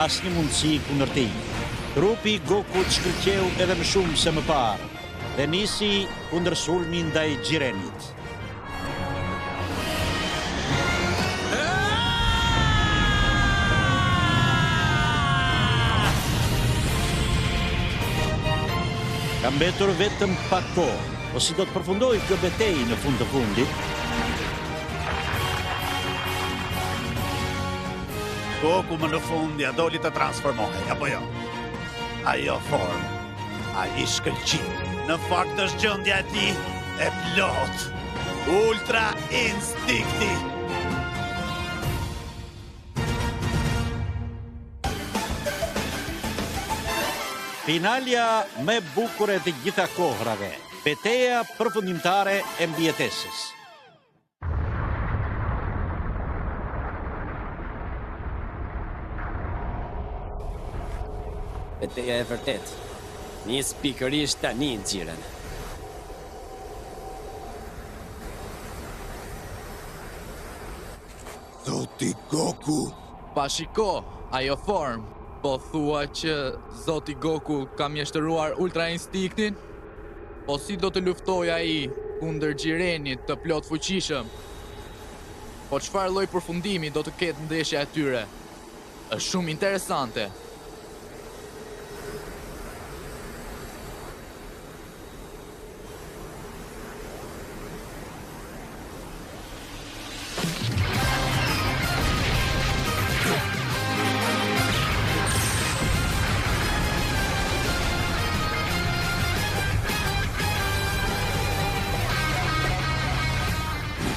Asnjë mundësi kundër tij. Trupi i Gokut shkëlqeu edhe më shumë se më parë dhe nisi kundër sulmi ndaj Gjirenit. Ka mbetur vetëm pak kohë, po si do të përfundojë kjo betejë në fund të fundit? Goku më në fund ja doli të transformohej, apo jo? Ajo formë, ai shkëlqim. Në fakt është gjendja e tij e plot. Ultra Instinkti. Finalja më e bukur e të gjitha kohrave. Betejë përfundimtare e mbijetesës. Betejë e vërtet. Nis pikërisht tani në Gjiren. Zoti Goku. Pa shiko, ajo form, po thua që Zoti Goku ka mjeshtëruar Ultra Instinktin? Po si do të luftoj ai kundër Gjirenit të plot fuqishëm? Po çfarë lloj përfundimi do të ketë ndeshja e tyre? Është shumë interesante.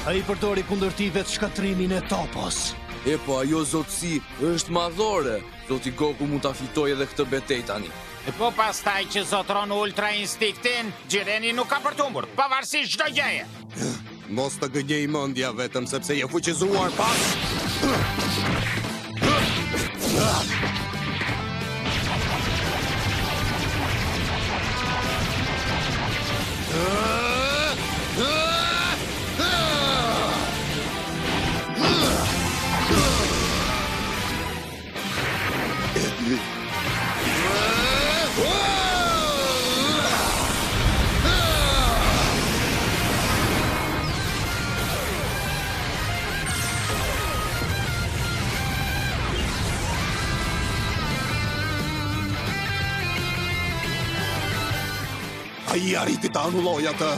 Ai përdori kundër tij vetë shkatrimin e topos. E po ajo zotësi është madhore. Zoti Goku mund ta fitojë edhe këtë betejë tani. E po pastaj që zotron Ultra Instinktin, Gjireni nuk ka për të humbur, pavarësisht çdo gjëje. Mos të gëgjej mendja vetëm sepse je fuqizuar pas. Ai arriti ta anulloj atë.